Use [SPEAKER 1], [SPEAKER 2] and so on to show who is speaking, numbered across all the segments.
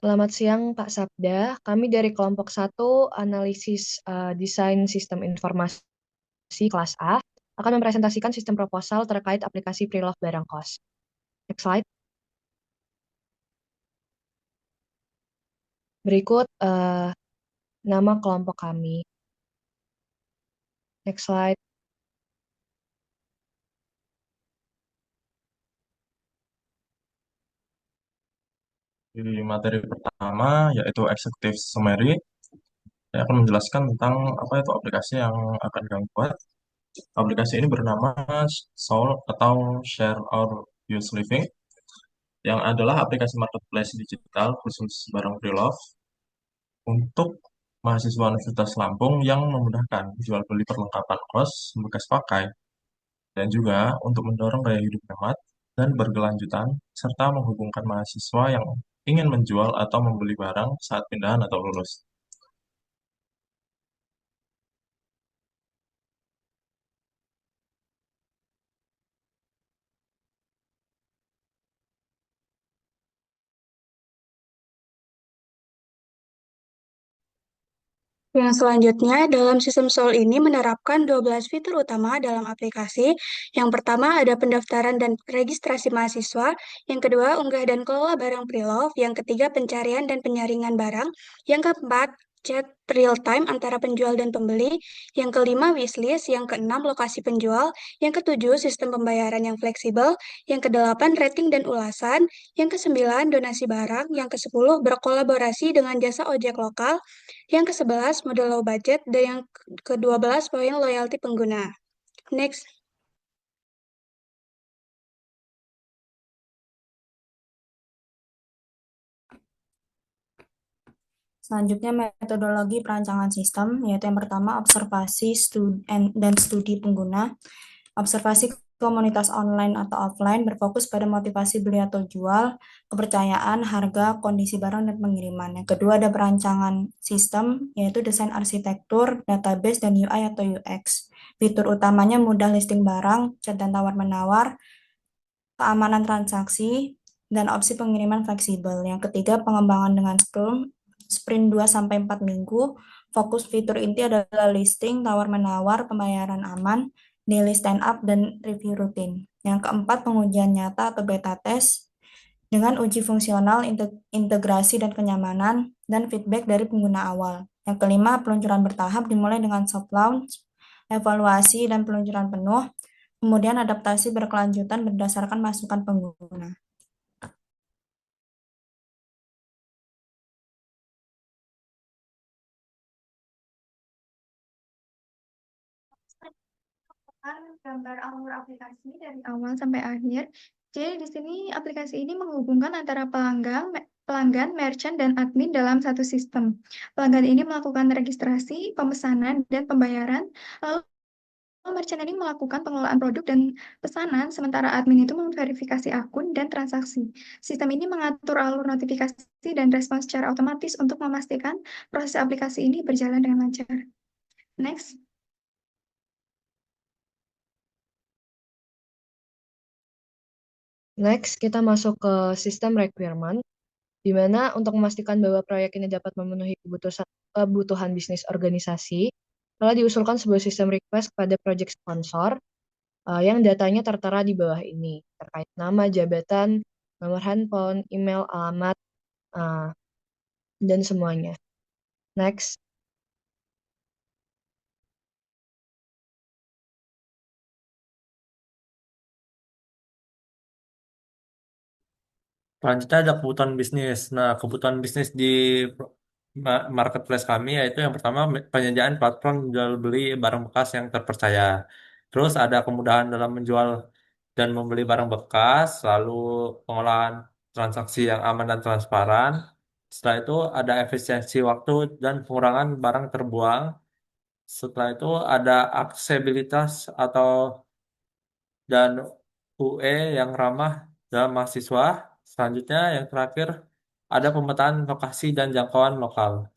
[SPEAKER 1] Selamat siang, Pak Sabda. Kami dari kelompok satu analisis desain sistem informasi kelas A akan mempresentasikan sistem proposal terkait aplikasi pre-love barang kos. Next slide. Berikut nama kelompok kami. Next slide.
[SPEAKER 2] Di materi pertama yaitu Executive Summary, saya akan menjelaskan tentang apa itu aplikasi yang akan kami buat. Aplikasi ini bernama Soul atau Share Our Use Living, yang adalah aplikasi marketplace digital khusus barang pre-love untuk mahasiswa Universitas Lampung yang memudahkan jual beli perlengkapan kos bekas pakai dan juga untuk mendorong gaya hidup hemat dan berkelanjutan serta menghubungkan mahasiswa yang ingin menjual atau membeli barang saat pindahan atau lulus.
[SPEAKER 3] Yang selanjutnya, dalam sistem Soul ini menerapkan 12 fitur utama dalam aplikasi. Yang pertama ada pendaftaran dan registrasi mahasiswa. Yang kedua, unggah dan kelola barang pre-love. Yang ketiga, pencarian dan penyaringan barang. Yang keempat, chat real time antara penjual dan pembeli. Yang kelima, wishlist. Yang keenam, lokasi penjual. Yang ketujuh, sistem pembayaran yang fleksibel. Yang kedelapan, rating dan ulasan. Yang kesembilan, donasi barang. Yang kesepuluh, berkolaborasi dengan jasa ojek lokal. Yang ke-11 mode low budget, dan yang ke-12 poin loyalty pengguna. Next.
[SPEAKER 4] Selanjutnya metodologi perancangan sistem, yaitu yang pertama observasi dan studi pengguna. Observasi komunitas online atau offline berfokus pada motivasi beli atau jual, kepercayaan, harga, kondisi barang, dan pengiriman. Yang kedua ada perancangan sistem, yaitu desain arsitektur, database, dan UI atau UX. Fitur utamanya mudah listing barang, chat dan tawar-menawar, keamanan transaksi, dan opsi pengiriman fleksibel. Yang ketiga, pengembangan dengan Scrum, sprint 2-4 minggu. Fokus fitur inti adalah listing, tawar-menawar, pembayaran aman, daily stand-up, dan review rutin. Yang keempat, pengujian nyata atau beta test dengan uji fungsional, integrasi dan kenyamanan, dan feedback dari pengguna awal. Yang kelima, peluncuran bertahap dimulai dengan soft launch, evaluasi, dan peluncuran penuh, kemudian adaptasi berkelanjutan berdasarkan masukan pengguna.
[SPEAKER 5] Gambar alur aplikasi dari awal sampai akhir. Jadi di sini aplikasi ini menghubungkan antara pelanggan, merchant, dan admin dalam satu sistem. Pelanggan ini melakukan registrasi, pemesanan, dan pembayaran. Lalu merchant ini melakukan pengelolaan produk dan pesanan, sementara admin itu memverifikasi akun dan transaksi. Sistem ini mengatur alur notifikasi dan respons secara otomatis untuk memastikan proses aplikasi ini berjalan dengan lancar. Next.
[SPEAKER 1] Next, kita masuk ke sistem requirement, di mana untuk memastikan bahwa proyek ini dapat memenuhi kebutuhan bisnis organisasi, telah diusulkan sebuah sistem request kepada project sponsor yang datanya tertera di bawah ini, terkait nama, jabatan, nomor handphone, email, alamat, uh, dan semuanya. Next.
[SPEAKER 6] Selanjutnya ada kebutuhan bisnis. Nah, kebutuhan bisnis di marketplace kami yaitu yang pertama penyediaan platform jual beli barang bekas yang terpercaya. Terus ada kemudahan dalam menjual dan membeli barang bekas, lalu pengolahan transaksi yang aman dan transparan. Setelah itu ada efisiensi waktu dan pengurangan barang terbuang. Setelah itu ada aksesibilitas atau dan UE yang ramah dalam mahasiswa. Selanjutnya yang terakhir ada pemetaan lokasi dan jangkauan lokal.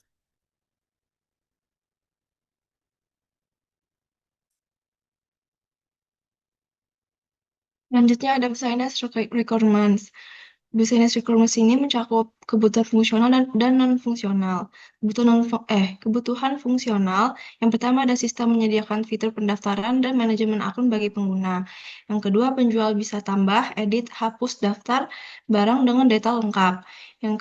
[SPEAKER 5] Selanjutnya ada business requirements. Business requirements ini mencakup
[SPEAKER 7] kebutuhan fungsional dan non-fungsional. Kebutuhan fungsional. Yang pertama ada sistem menyediakan fitur pendaftaran dan manajemen akun bagi pengguna. Yang kedua, penjual bisa tambah, edit, hapus daftar barang dengan detail lengkap. Yang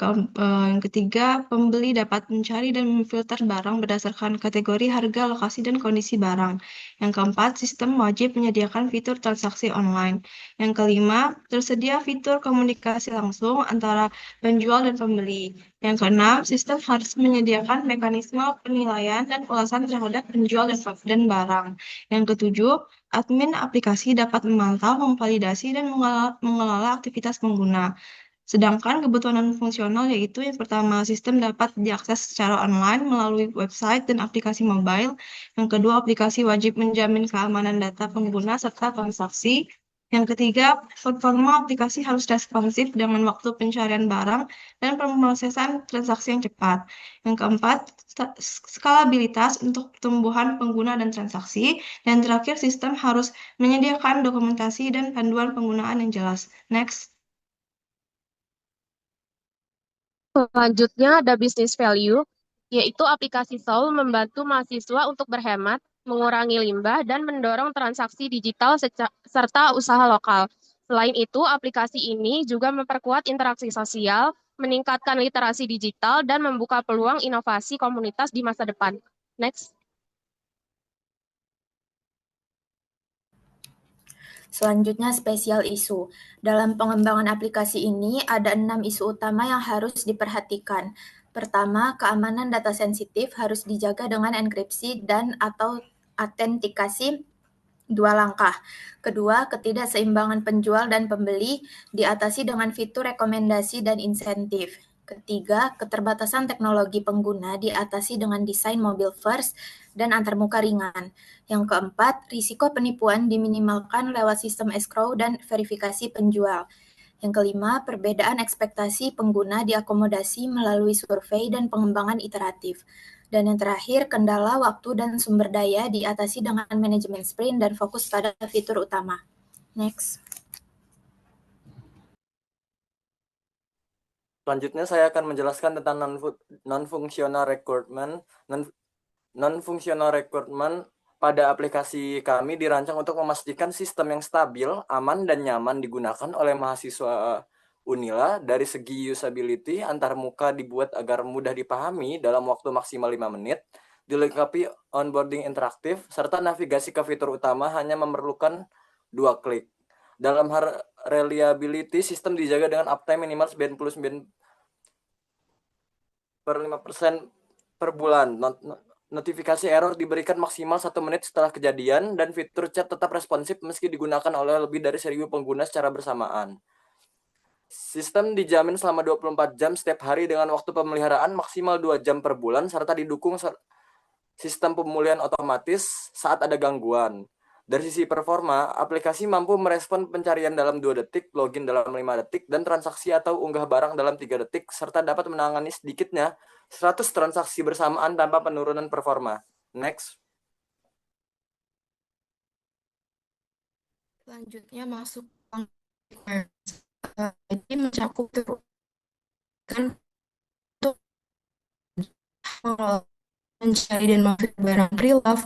[SPEAKER 7] ketiga, pembeli dapat mencari dan memfilter barang berdasarkan kategori, harga, lokasi, dan kondisi barang. Yang keempat, sistem wajib menyediakan fitur transaksi online. Yang kelima, tersedia fitur komunikasi langsung antara penjual dan pembeli. Yang keenam, sistem harus menyediakan mekanisme penilaian dan ulasan terhadap penjual dan barang. Yang ketujuh, admin aplikasi dapat memantau, memvalidasi, dan mengelola aktivitas pengguna. Sedangkan kebutuhan non-fungsional yaitu yang pertama, sistem dapat diakses secara online melalui website dan aplikasi mobile. Yang kedua, aplikasi wajib menjamin keamanan data pengguna serta transaksi. Yang ketiga, performa aplikasi harus responsif dengan waktu pencarian barang dan pemrosesan transaksi yang cepat. Yang keempat, skalabilitas untuk pertumbuhan pengguna dan transaksi. Dan terakhir, sistem harus menyediakan dokumentasi dan panduan penggunaan yang jelas. Next.
[SPEAKER 8] Selanjutnya ada business value, yaitu aplikasi Soul membantu mahasiswa untuk berhemat, mengurangi limbah, dan mendorong transaksi digital serta usaha lokal. Selain itu, aplikasi ini juga memperkuat interaksi sosial, meningkatkan literasi digital, dan membuka peluang inovasi komunitas di masa depan. Next.
[SPEAKER 4] Selanjutnya spesial isu. Dalam pengembangan aplikasi ini ada 6 isu utama yang harus diperhatikan. Pertama, keamanan data sensitif harus dijaga dengan enkripsi dan atau autentikasi 2 langkah. Kedua, ketidakseimbangan penjual dan pembeli diatasi dengan fitur rekomendasi dan insentif. Ketiga, keterbatasan teknologi pengguna diatasi dengan desain mobile first dan antarmuka ringan. Yang keempat, risiko penipuan diminimalkan lewat sistem escrow dan verifikasi penjual. Yang kelima, perbedaan ekspektasi pengguna diakomodasi melalui survei dan pengembangan iteratif. Dan yang terakhir, kendala waktu dan sumber daya diatasi dengan manajemen sprint dan fokus pada fitur utama. Next.
[SPEAKER 9] Selanjutnya saya akan menjelaskan tentang non-functional requirement. Non-functional requirement pada aplikasi kami dirancang untuk memastikan sistem yang stabil, aman, dan nyaman digunakan oleh mahasiswa Unila. Dari segi usability, antarmuka dibuat agar mudah dipahami dalam waktu maksimal 5 menit, dilengkapi onboarding interaktif, serta navigasi ke fitur utama hanya memerlukan 2 klik. Dalam hal reliability, sistem dijaga dengan uptime minimal 99/5% per bulan. Notifikasi error diberikan maksimal 1 menit setelah kejadian, dan fitur chat tetap responsif meski digunakan oleh lebih dari 1.000 pengguna secara bersamaan. Sistem dijamin selama 24 jam setiap hari dengan waktu pemeliharaan maksimal 2 jam per bulan, serta didukung sistem pemulihan otomatis saat ada gangguan. Dari sisi performa, aplikasi mampu merespon pencarian dalam 2 detik, login dalam 5 detik, dan transaksi atau unggah barang dalam 3 detik, serta dapat menangani sedikitnya 100 transaksi bersamaan tanpa penurunan performa. Next.
[SPEAKER 7] Selanjutnya masuk jadi mencakup kan untuk mencari dan memfilter barang pre-love,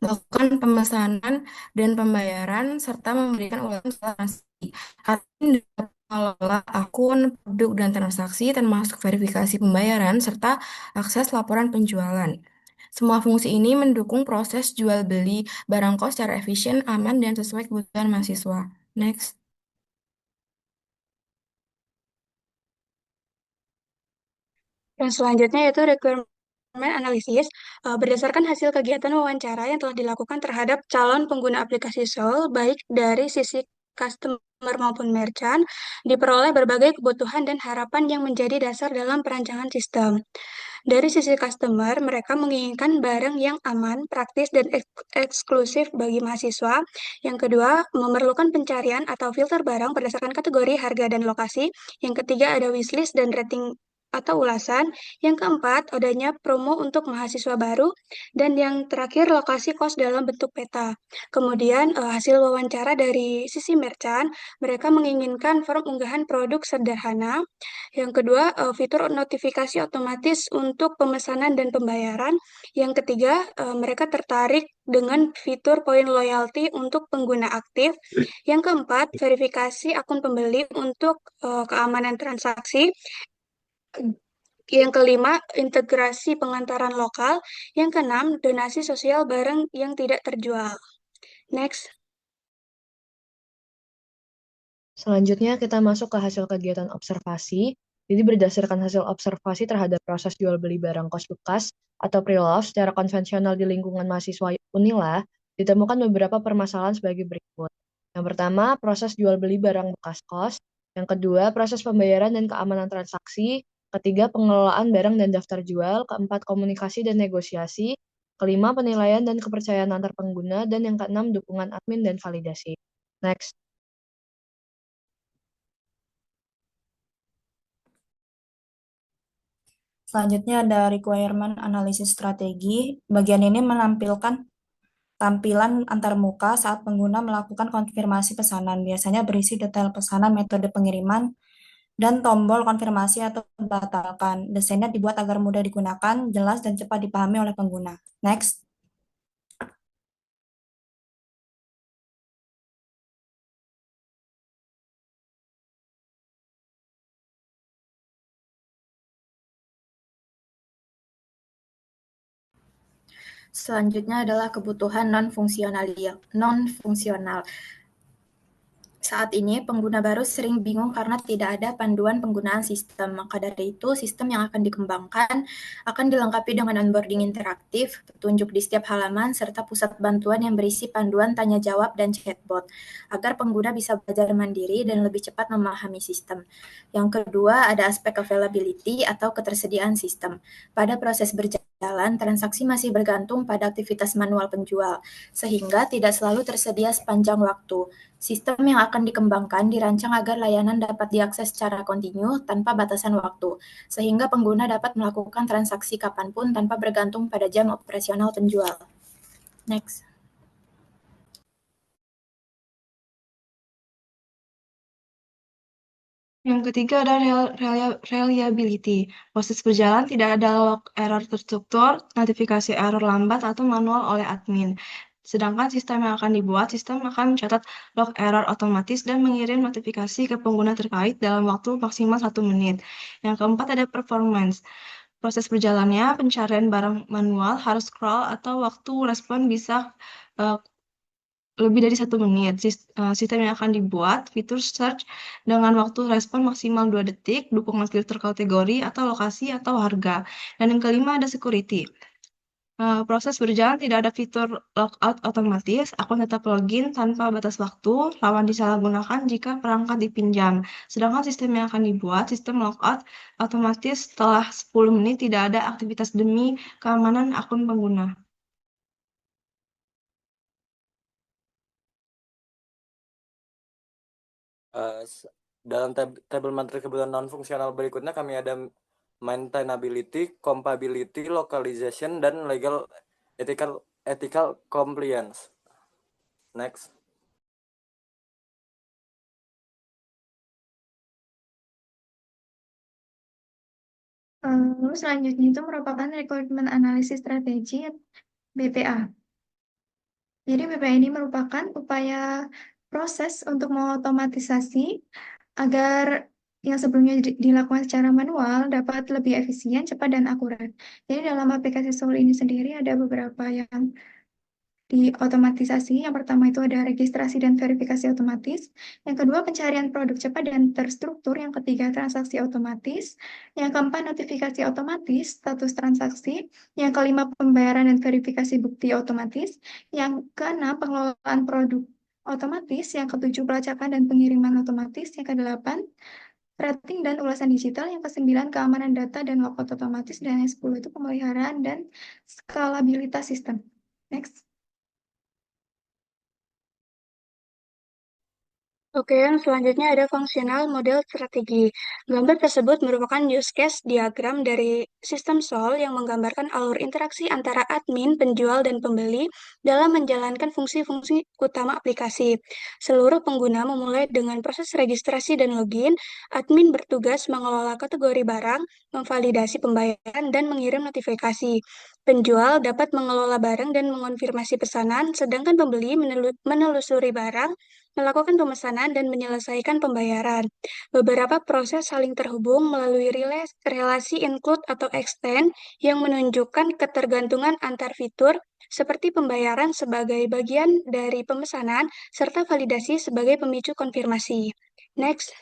[SPEAKER 7] melakukan pemesanan dan pembayaran, serta memberikan ulasan transaksi. Admin dapat mengelola akun, produk, dan transaksi, termasuk verifikasi pembayaran, serta akses laporan penjualan. Semua fungsi ini mendukung proses jual beli barang kos secara efisien, aman, dan sesuai kebutuhan mahasiswa. Next.
[SPEAKER 3] Dan selanjutnya yaitu requirement analysis. Berdasarkan hasil kegiatan wawancara yang telah dilakukan terhadap calon pengguna aplikasi Soul, baik dari sisi customer maupun merchant, diperoleh berbagai kebutuhan dan harapan yang menjadi dasar dalam perancangan sistem. Dari sisi customer, mereka menginginkan barang yang aman, praktis, dan eksklusif bagi mahasiswa. Yang kedua, memerlukan pencarian atau filter barang berdasarkan kategori, harga, dan lokasi. Yang ketiga, ada wishlist dan rating atau ulasan. Yang keempat, adanya promo untuk mahasiswa baru. Dan yang terakhir, lokasi kos dalam bentuk peta. Kemudian, hasil wawancara dari sisi merchant, mereka menginginkan form unggahan produk sederhana. Yang kedua, fitur notifikasi otomatis untuk pemesanan dan pembayaran. Yang ketiga, mereka tertarik dengan fitur poin loyalty untuk pengguna aktif. Yang keempat, verifikasi akun pembeli untuk keamanan transaksi. Yang kelima, integrasi pengantaran lokal. Yang keenam, donasi sosial barang yang tidak terjual. Next.
[SPEAKER 1] Selanjutnya kita masuk ke hasil kegiatan observasi. Jadi berdasarkan hasil observasi terhadap proses jual beli barang kos bekas atau pre-love secara konvensional di lingkungan mahasiswa Unila, ditemukan beberapa permasalahan sebagai berikut. Yang pertama, proses jual beli barang bekas kos. Yang kedua, proses pembayaran dan keamanan transaksi. Ketiga, pengelolaan barang dan daftar jual. Keempat, komunikasi dan negosiasi. Kelima, penilaian dan kepercayaan antar pengguna. Dan yang keenam, dukungan admin dan validasi. Next.
[SPEAKER 4] Selanjutnya ada requirement analisis strategi. Bagian ini menampilkan tampilan antarmuka saat pengguna melakukan konfirmasi pesanan. Biasanya berisi detail pesanan, metode pengiriman, dan tombol konfirmasi atau batalkan. Desainnya dibuat agar mudah digunakan, jelas, dan cepat dipahami oleh pengguna. Next. Selanjutnya adalah kebutuhan non-fungsional. Saat ini, pengguna baru sering bingung karena tidak ada panduan penggunaan sistem. Maka dari itu, sistem yang akan dikembangkan akan dilengkapi dengan onboarding interaktif, petunjuk di setiap halaman, serta pusat bantuan yang berisi panduan tanya jawab dan chatbot, agar pengguna bisa belajar mandiri dan lebih cepat memahami sistem. Yang kedua, ada aspek availability atau ketersediaan sistem. Pada proses berjalan, transaksi masih bergantung pada aktivitas manual penjual, sehingga tidak selalu tersedia sepanjang waktu. Sistem yang akan dikembangkan dirancang agar layanan dapat diakses secara kontinu tanpa batasan waktu, sehingga pengguna dapat melakukan transaksi kapanpun tanpa bergantung pada jam operasional penjual. Next.
[SPEAKER 7] Yang ketiga ada reliability. Proses berjalan tidak ada log error terstruktur, notifikasi error lambat atau manual oleh admin. Sedangkan sistem yang akan dibuat, sistem akan mencatat log error otomatis dan mengirim notifikasi ke pengguna terkait dalam waktu maksimal 1 menit. Yang keempat ada performance. Proses berjalannya pencarian barang manual harus scroll atau waktu respon bisa lebih dari 1 menit. Sistem yang akan dibuat, fitur search dengan waktu respon maksimal 2 detik, dukungan filter kategori atau lokasi atau harga. Dan yang kelima ada security. Proses berjalan tidak ada fitur logout otomatis, akun tetap login tanpa batas waktu, rawan disalahgunakan jika perangkat dipinjam. Sedangkan sistem yang akan dibuat, sistem logout otomatis setelah 10 menit tidak ada aktivitas demi keamanan akun pengguna.
[SPEAKER 9] Dalam tabel materi kebutuhan non-fungsional berikutnya kami ada maintainability, compatibility, localization, dan legal ethical compliance. Next.
[SPEAKER 5] Lalu selanjutnya itu merupakan requirement analisis strategi BPA. Jadi BPA ini merupakan upaya proses untuk mengotomatisasi agar yang sebelumnya dilakukan secara manual dapat lebih efisien, cepat, dan akurat. Jadi dalam aplikasi Soul ini sendiri ada beberapa yang diotomatisasi. Yang pertama itu ada registrasi dan verifikasi otomatis. Yang kedua, pencarian produk cepat dan terstruktur. Yang ketiga, transaksi otomatis. Yang keempat, notifikasi otomatis, status transaksi. Yang kelima, pembayaran dan verifikasi bukti otomatis. Yang keenam, pengelolaan produk otomatis. Yang ketujuh, pelacakan dan pengiriman otomatis. Yang kedelapan, rating dan ulasan digital. Yang kesembilan, keamanan data dan logout otomatis. Dan yang 10 itu pemeliharaan dan skalabilitas sistem. Next.
[SPEAKER 3] Oke, yang selanjutnya ada fungsional model strategi. Gambar tersebut merupakan use case diagram dari sistem SOL yang menggambarkan alur interaksi antara admin, penjual, dan pembeli dalam menjalankan fungsi-fungsi utama aplikasi. Seluruh pengguna memulai dengan proses registrasi dan login. Admin bertugas mengelola kategori barang, memvalidasi pembayaran, dan mengirim notifikasi. Penjual dapat mengelola barang dan mengonfirmasi pesanan, sedangkan pembeli menelusuri barang, melakukan pemesanan dan menyelesaikan pembayaran. Beberapa proses saling terhubung melalui relasi include atau extend yang menunjukkan ketergantungan antar fitur seperti pembayaran sebagai bagian dari pemesanan serta validasi sebagai pemicu konfirmasi. Next.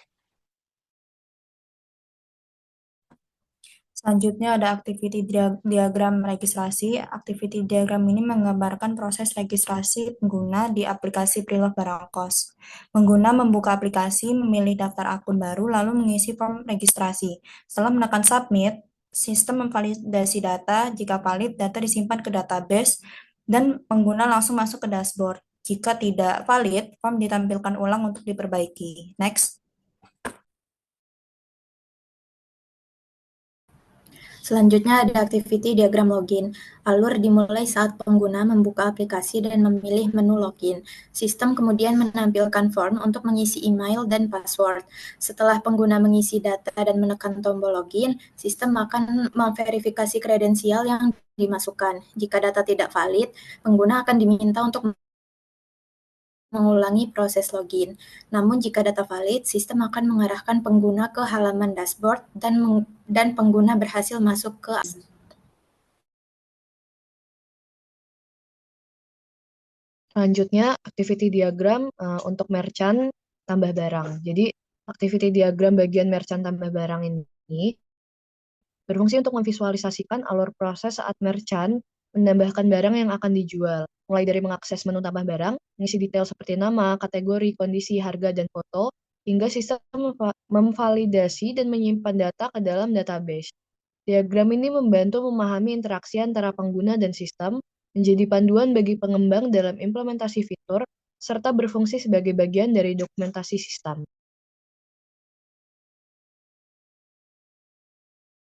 [SPEAKER 4] Selanjutnya ada activity diagram registrasi. Activity diagram ini menggambarkan proses registrasi pengguna di aplikasi Preloved Barang Kos. Pengguna membuka aplikasi, memilih daftar akun baru, lalu mengisi form registrasi. Setelah menekan submit, sistem memvalidasi data. Jika valid, data disimpan ke database dan pengguna langsung masuk ke dashboard. Jika tidak valid, form ditampilkan ulang untuk diperbaiki. Next. Selanjutnya ada activity diagram login. Alur dimulai saat pengguna membuka aplikasi dan memilih menu login. Sistem kemudian menampilkan form untuk mengisi email dan password. Setelah pengguna mengisi data dan menekan tombol login, sistem akan memverifikasi kredensial yang dimasukkan. Jika data tidak valid, pengguna akan diminta untuk mengulangi proses login. Namun jika data valid, sistem akan mengarahkan pengguna ke halaman dashboard dan pengguna berhasil masuk ke
[SPEAKER 1] Selanjutnya, activity diagram untuk merchant tambah barang. Jadi, activity diagram bagian merchant tambah barang ini berfungsi untuk memvisualisasikan alur proses saat merchant menambahkan barang yang akan dijual, mulai dari mengakses menu tambah barang, mengisi detail seperti nama, kategori, kondisi, harga, dan foto, hingga sistem memvalidasi dan menyimpan data ke dalam database. Diagram ini membantu memahami interaksi antara pengguna dan sistem, menjadi panduan bagi pengembang dalam implementasi fitur, serta berfungsi sebagai bagian dari dokumentasi sistem.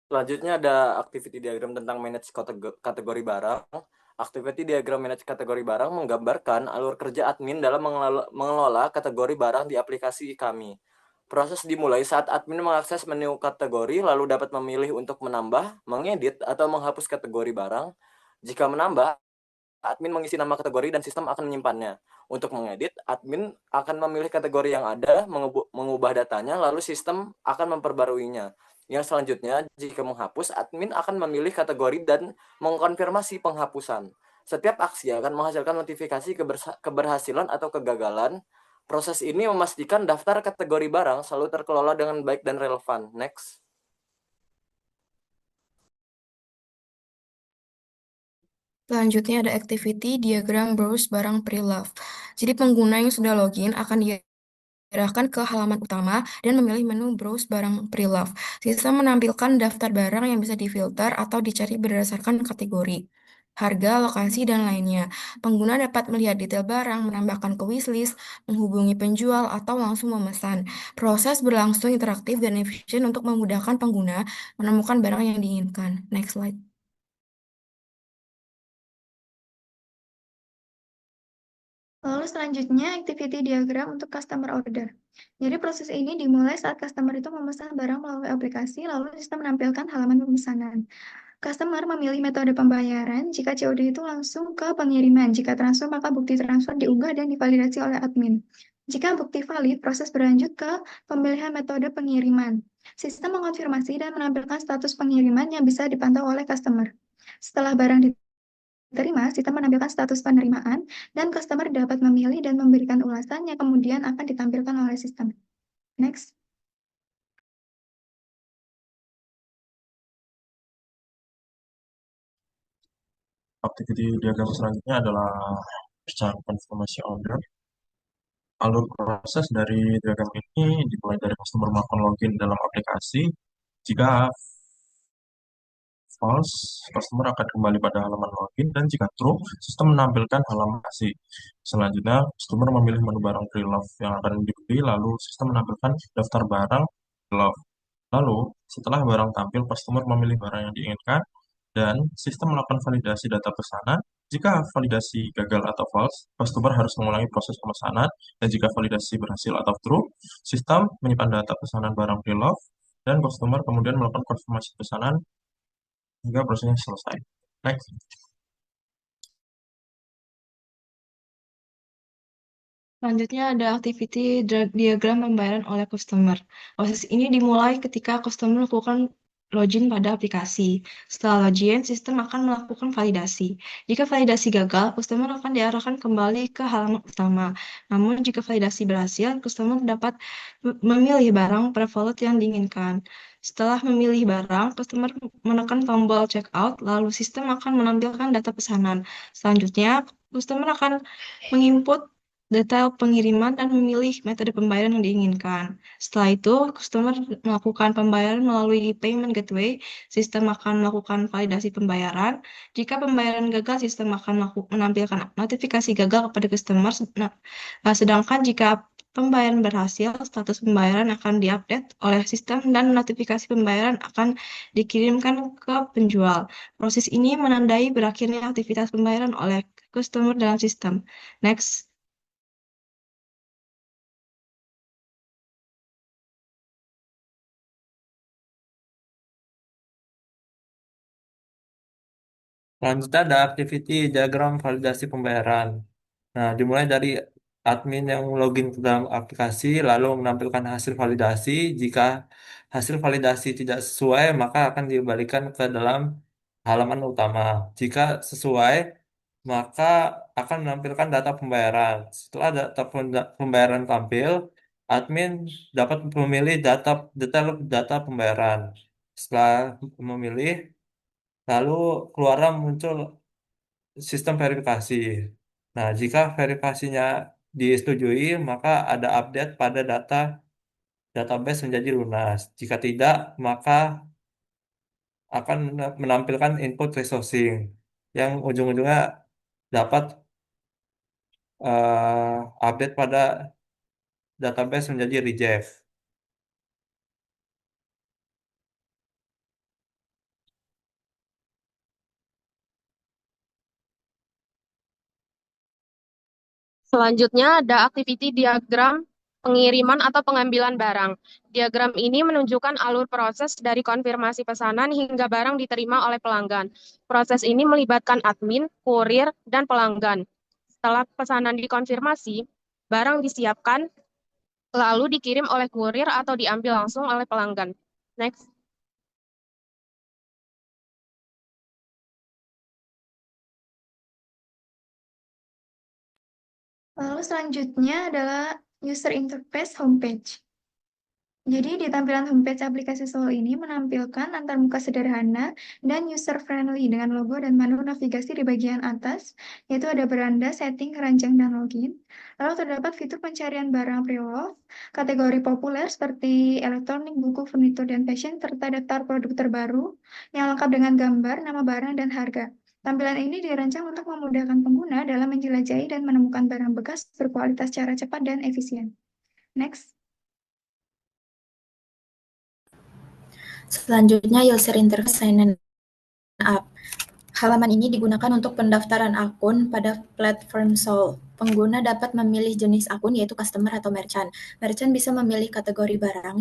[SPEAKER 9] Selanjutnya ada activity diagram tentang manage kategori barang. Activity diagram manage kategori barang menggambarkan alur kerja admin dalam mengelola kategori barang di aplikasi kami. Proses dimulai saat admin mengakses menu kategori lalu dapat memilih untuk menambah, mengedit, atau menghapus kategori barang. Jika menambah, admin mengisi nama kategori dan sistem akan menyimpannya. Untuk mengedit, admin akan memilih kategori yang ada, mengubah datanya, lalu sistem akan memperbaruinya. Yang selanjutnya, jika menghapus, admin akan memilih kategori dan mengkonfirmasi penghapusan. Setiap aksi akan menghasilkan notifikasi keberhasilan atau kegagalan. Proses ini memastikan daftar kategori barang selalu terkelola dengan baik dan relevan. Next.
[SPEAKER 7] Selanjutnya ada activity diagram browse barang pre-love. Jadi pengguna yang sudah login akan diarahkan ke halaman utama dan memilih menu browse barang pre-love. Sistem menampilkan daftar barang yang bisa difilter atau dicari berdasarkan kategori, harga, lokasi, dan lainnya. Pengguna dapat melihat detail barang, menambahkan ke wishlist, menghubungi penjual, atau langsung memesan. Proses berlangsung interaktif dan efisien untuk memudahkan pengguna menemukan barang yang diinginkan. Next slide.
[SPEAKER 5] Lalu selanjutnya activity diagram untuk customer order. Jadi proses ini dimulai saat customer itu memesan barang melalui aplikasi, lalu sistem menampilkan halaman pemesanan. Customer memilih metode pembayaran, jika COD itu langsung ke pengiriman, jika transfer maka bukti transfer diunggah dan divalidasi oleh admin. Jika bukti valid, proses berlanjut ke pemilihan metode pengiriman. Sistem mengonfirmasi dan menampilkan status pengiriman yang bisa dipantau oleh customer. Setelah barang diterima, sistem menampilkan status penerimaan, dan customer dapat memilih dan memberikan ulasan yang kemudian akan ditampilkan oleh sistem. Next.
[SPEAKER 2] Activity diagram selanjutnya adalah secara confirmation order. Alur proses dari diagram ini dimulai dari customer melakukan login dalam aplikasi. Jika false, customer akan kembali pada halaman login, dan jika true, sistem menampilkan halaman asli. Selanjutnya, customer memilih menu barang pre-love yang akan dibeli, lalu sistem menampilkan daftar barang pre-love. Lalu, setelah barang tampil, customer memilih barang yang diinginkan, dan sistem melakukan validasi data pesanan. Jika validasi gagal atau false, customer harus mengulangi proses pemesanan, dan jika validasi berhasil atau true, sistem menyimpan data pesanan barang pre-love, dan customer kemudian melakukan konfirmasi pesanan hingga prosesnya selesai. Next.
[SPEAKER 7] Selanjutnya ada activity diagram pembayaran oleh customer. Proses ini dimulai ketika customer melakukan login pada aplikasi. Setelah login, sistem akan melakukan validasi. Jika validasi gagal, customer akan diarahkan kembali ke halaman utama. Namun, jika validasi berhasil, customer dapat memilih barang prevalut yang diinginkan. Setelah memilih barang, customer menekan tombol checkout, lalu sistem akan menampilkan data pesanan. Selanjutnya, customer akan menginput detail pengiriman dan memilih metode pembayaran yang diinginkan. Setelah itu, customer melakukan pembayaran melalui payment gateway, sistem akan melakukan validasi pembayaran. Jika pembayaran gagal, sistem akan menampilkan notifikasi gagal kepada customer. Sedangkan jika pembayaran berhasil, status pembayaran akan diupdate oleh sistem dan notifikasi pembayaran akan dikirimkan ke penjual. Proses ini menandai berakhirnya aktivitas pembayaran oleh customer dalam sistem. Next.
[SPEAKER 6] Selanjutnya ada activity diagram validasi pembayaran. Nah, dimulai dari admin yang login ke dalam aplikasi, lalu menampilkan hasil validasi. Jika hasil validasi tidak sesuai, maka akan dikembalikan ke dalam halaman utama. Jika sesuai, maka akan menampilkan data pembayaran. Setelah data pembayaran tampil, admin dapat memilih detail data pembayaran. Setelah memilih, lalu keluarlah muncul sistem verifikasi. Nah, jika verifikasinya disetujui, maka ada update pada database menjadi lunas. Jika tidak, maka akan menampilkan input resourcing yang ujung-ujungnya dapat update pada database menjadi reject.
[SPEAKER 8] Selanjutnya ada activity diagram pengiriman atau pengambilan barang. Diagram ini menunjukkan alur proses dari konfirmasi pesanan hingga barang diterima oleh pelanggan. Proses ini melibatkan admin, kurir, dan pelanggan. Setelah pesanan dikonfirmasi, barang disiapkan, lalu dikirim oleh kurir atau diambil langsung oleh pelanggan. Next.
[SPEAKER 5] Lalu selanjutnya adalah user interface homepage. Jadi di tampilan homepage aplikasi Solo ini menampilkan antarmuka sederhana dan user-friendly dengan logo dan menu navigasi di bagian atas, yaitu ada beranda, setting, keranjang, dan login. Lalu terdapat fitur pencarian barang pre-love, kategori populer seperti elektronik, buku, furnitur, dan fashion, serta daftar produk terbaru yang lengkap dengan gambar, nama barang, dan harga. Tampilan ini dirancang untuk memudahkan pengguna dalam menjelajahi dan menemukan barang bekas berkualitas secara cepat dan efisien. Next.
[SPEAKER 10] Selanjutnya, user interface sign up. Halaman ini digunakan untuk pendaftaran akun pada platform Soul. Pengguna dapat memilih jenis akun yaitu customer atau merchant. Merchant bisa memilih kategori barang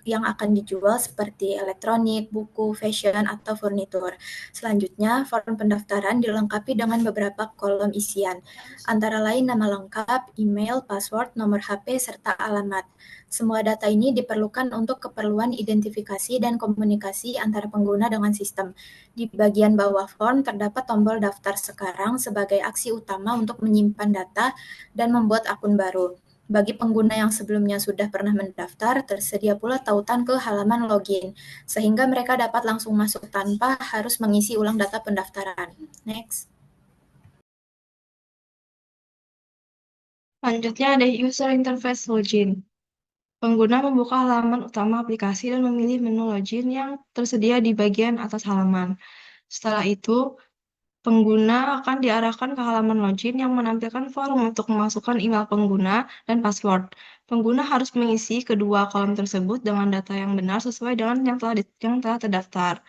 [SPEAKER 10] yang akan dijual seperti elektronik, buku, fashion, atau furnitur. Selanjutnya, form pendaftaran dilengkapi dengan beberapa kolom isian, antara lain nama lengkap, email, password, nomor HP, serta alamat. Semua data ini diperlukan untuk keperluan identifikasi dan komunikasi antara pengguna dengan sistem. Di bagian bawah form terdapat tombol daftar sekarang sebagai aksi utama untuk menyimpan data dan membuat akun baru. Bagi pengguna yang sebelumnya sudah pernah mendaftar, tersedia pula tautan ke halaman login, sehingga mereka dapat langsung masuk tanpa harus mengisi ulang data pendaftaran. Next.
[SPEAKER 7] Selanjutnya ada user interface login. Pengguna membuka halaman utama aplikasi dan memilih menu login yang tersedia di bagian atas halaman. Setelah itu, pengguna akan diarahkan ke halaman login yang menampilkan form untuk memasukkan email pengguna dan password. Pengguna harus mengisi kedua kolom tersebut dengan data yang benar sesuai dengan yang telah terdaftar.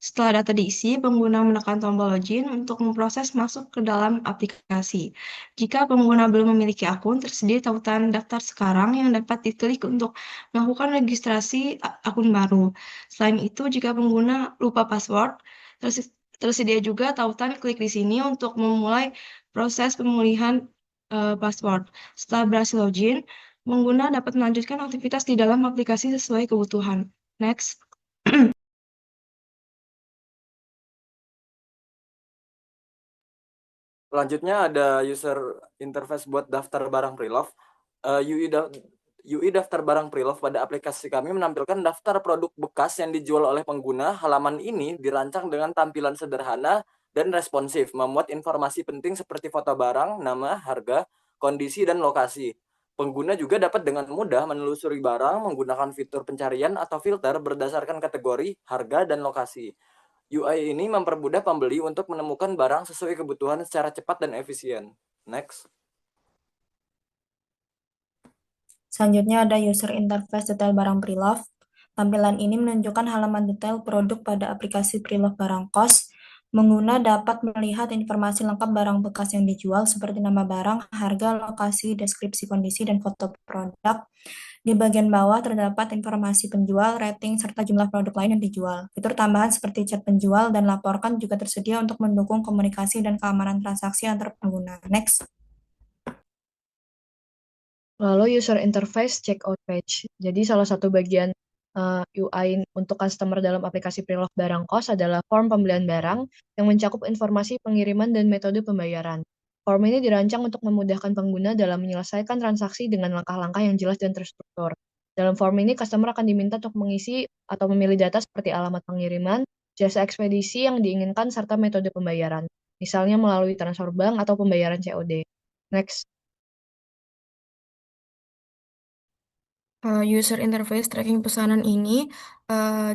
[SPEAKER 7] Setelah data diisi, pengguna menekan tombol login untuk memproses masuk ke dalam aplikasi. Jika pengguna belum memiliki akun, tersedia tautan daftar sekarang yang dapat diklik untuk melakukan registrasi akun baru. Selain itu, jika pengguna lupa password, tersedia juga tautan klik di sini untuk memulai proses pemulihan password. Setelah berhasil login, pengguna dapat melanjutkan aktivitas di dalam aplikasi sesuai kebutuhan. Next.
[SPEAKER 9] Selanjutnya ada user interface buat daftar barang pre-love. UI daftar barang pre-love pada aplikasi kami menampilkan daftar produk bekas yang dijual oleh pengguna. Halaman ini dirancang dengan tampilan sederhana dan responsif, memuat informasi penting seperti foto barang, nama, harga, kondisi, dan lokasi. Pengguna juga dapat dengan mudah menelusuri barang menggunakan fitur pencarian atau filter berdasarkan kategori, harga, dan lokasi. UI ini mempermudah pembeli untuk menemukan barang sesuai kebutuhan secara cepat dan efisien. Next.
[SPEAKER 4] Selanjutnya ada user interface detail barang pre-love. Tampilan ini menunjukkan halaman detail produk pada aplikasi pre-love barang kos. Pengguna dapat melihat informasi lengkap barang bekas yang dijual seperti nama barang, harga, lokasi, deskripsi kondisi, dan foto produk. Di bagian bawah terdapat informasi penjual, rating, serta jumlah produk lain yang dijual. Fitur tambahan seperti chat penjual dan laporkan juga tersedia untuk mendukung komunikasi dan keamanan transaksi antar pengguna. Next.
[SPEAKER 1] Lalu user interface checkout page. Jadi salah satu bagian UI untuk customer dalam aplikasi pre-love barang kos adalah form pembelian barang yang mencakup informasi pengiriman dan metode pembayaran. Form ini dirancang untuk memudahkan pengguna dalam menyelesaikan transaksi dengan langkah-langkah yang jelas dan terstruktur. Dalam form ini, customer akan diminta untuk mengisi atau memilih data seperti alamat pengiriman, jasa ekspedisi yang diinginkan, serta metode pembayaran, misalnya melalui transfer bank atau pembayaran COD. Next.
[SPEAKER 7] User interface tracking pesanan ini,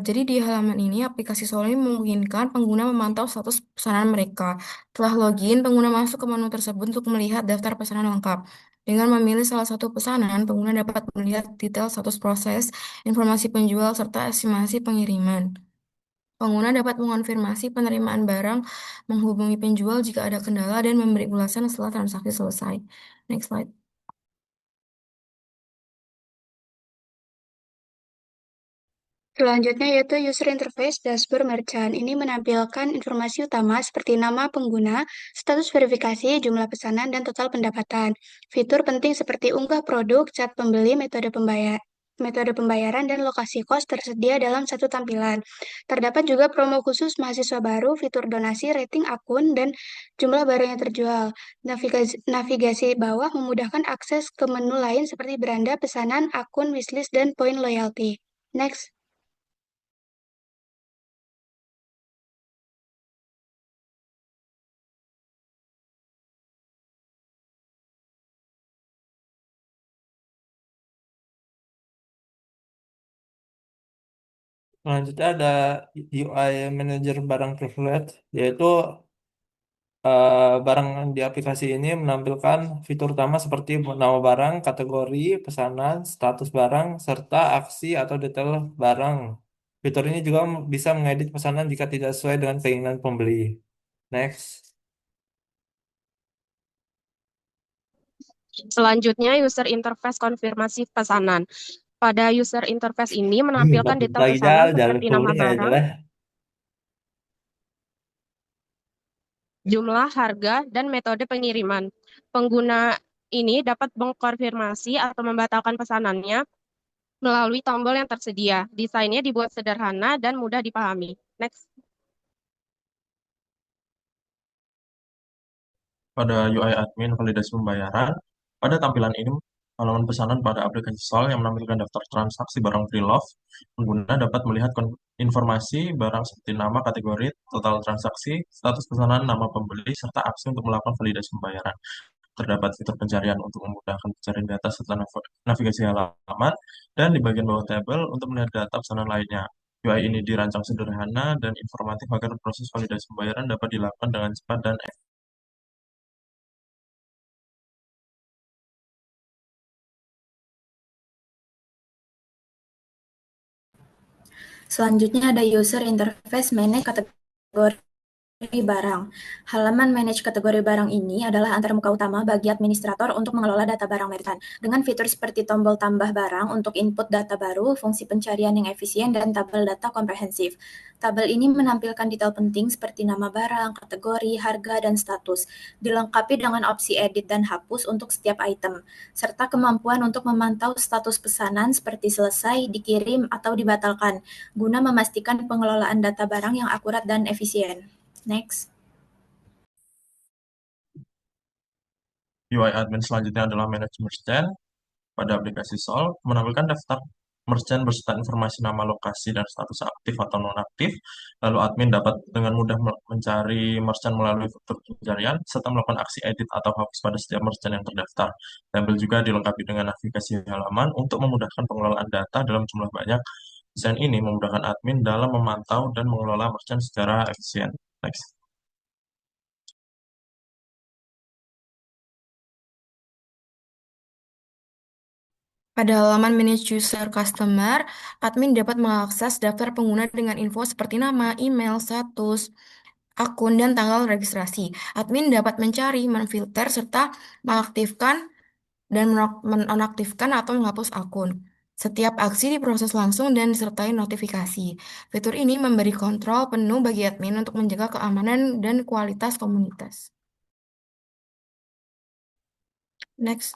[SPEAKER 7] jadi di halaman ini aplikasi Soul ini memungkinkan pengguna memantau status pesanan mereka. Setelah login, pengguna masuk ke menu tersebut untuk melihat daftar pesanan lengkap. Dengan memilih salah satu pesanan, pengguna dapat melihat detail status proses, informasi penjual, serta estimasi pengiriman. Pengguna dapat mengonfirmasi penerimaan barang, menghubungi penjual jika ada kendala, dan memberi ulasan setelah transaksi selesai. Next slide.
[SPEAKER 3] Selanjutnya yaitu user interface dashboard merchant. Ini menampilkan informasi utama seperti nama pengguna, status verifikasi, jumlah pesanan, dan total pendapatan. Fitur penting seperti unggah produk, cat pembeli, metode pembayaran, dan lokasi kos tersedia dalam satu tampilan. Terdapat juga promo khusus mahasiswa baru, fitur donasi, rating akun, dan jumlah barang yang terjual. Navigasi bawah memudahkan akses ke menu lain seperti beranda, pesanan, akun, wishlist, dan poin loyalty. Next.
[SPEAKER 6] Selanjutnya ada UI Manager barang privilege, yaitu barang di aplikasi ini menampilkan fitur utama seperti nama barang, kategori, pesanan, status barang, serta aksi atau detail barang. Fitur ini juga bisa mengedit pesanan jika tidak sesuai dengan keinginan pembeli. Next.
[SPEAKER 8] Selanjutnya, user interface konfirmasi pesanan. Pada user interface ini menampilkan detail
[SPEAKER 6] Lagi
[SPEAKER 8] pesanan
[SPEAKER 6] jalan
[SPEAKER 8] seperti nama
[SPEAKER 6] kuning aja
[SPEAKER 8] barang,
[SPEAKER 6] lah.
[SPEAKER 8] jumlah, harga, dan metode pengiriman. Pengguna ini dapat mengkonfirmasi atau membatalkan pesanannya melalui tombol yang tersedia. Desainnya dibuat sederhana dan mudah dipahami. Next.
[SPEAKER 2] Pada UI admin validasi pembayaran, pada tampilan ini halaman pesanan pada aplikasi Sol yang menampilkan daftar transaksi barang pre-love, pengguna dapat melihat informasi barang seperti nama, kategori, total transaksi, status pesanan, nama pembeli, serta aksi untuk melakukan validasi pembayaran. Terdapat fitur pencarian untuk memudahkan pencarian data setelah navigasi halaman, dan di bagian bawah tabel untuk melihat data pesanan lainnya. UI ini dirancang sederhana dan informatif agar proses validasi pembayaran dapat dilakukan dengan cepat dan efektif.
[SPEAKER 10] Selanjutnya ada user interface manage kategori barang. Halaman manage kategori barang ini adalah antarmuka utama bagi administrator untuk mengelola data barang merchant. Dengan fitur seperti tombol tambah barang untuk input data baru, fungsi pencarian yang efisien, dan tabel data komprehensif. Tabel ini menampilkan detail penting seperti nama barang, kategori, harga, dan status, dilengkapi dengan opsi edit dan hapus untuk setiap item, serta kemampuan untuk memantau status pesanan seperti selesai, dikirim, atau dibatalkan, guna memastikan pengelolaan data barang yang akurat dan efisien. Next.
[SPEAKER 2] UI admin selanjutnya adalah manage merchant. Pada aplikasi Sol, menampilkan daftar merchant beserta informasi nama, lokasi, dan status aktif atau nonaktif. Lalu admin dapat dengan mudah mencari merchant melalui fitur pencarian, serta melakukan aksi edit atau hapus pada setiap merchant yang terdaftar. Tabel juga dilengkapi dengan navigasi halaman untuk memudahkan pengelolaan data dalam jumlah banyak. Desain ini memudahkan admin dalam memantau dan mengelola merchant secara efisien. Next.
[SPEAKER 7] Pada halaman Manage User Customer, admin dapat mengakses daftar pengguna dengan info seperti nama, email, status, akun, dan tanggal registrasi. Admin dapat mencari, menfilter, serta mengaktifkan dan menonaktifkan atau menghapus akun. Setiap aksi diproses langsung dan disertai notifikasi. Fitur ini memberi kontrol penuh bagi admin untuk menjaga keamanan dan kualitas komunitas. Next.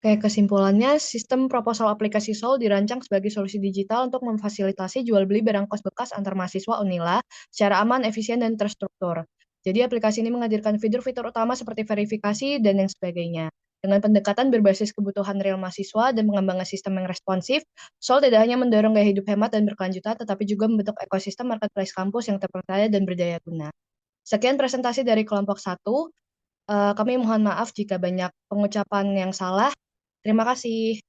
[SPEAKER 1] Oke, kesimpulannya, sistem proposal aplikasi Sol dirancang sebagai solusi digital untuk memfasilitasi jual beli barang kos bekas antar mahasiswa Unila secara aman, efisien, dan terstruktur. Jadi aplikasi ini menghadirkan fitur-fitur utama seperti verifikasi dan yang sebagainya. Dengan pendekatan berbasis kebutuhan real mahasiswa dan pengembangan sistem yang responsif, Sol tidak hanya mendorong gaya hidup hemat dan berkelanjutan, tetapi juga membentuk ekosistem marketplace kampus yang terpercaya dan berdaya guna. Sekian presentasi dari kelompok 1. Kami mohon maaf jika banyak pengucapan yang salah. Terima kasih.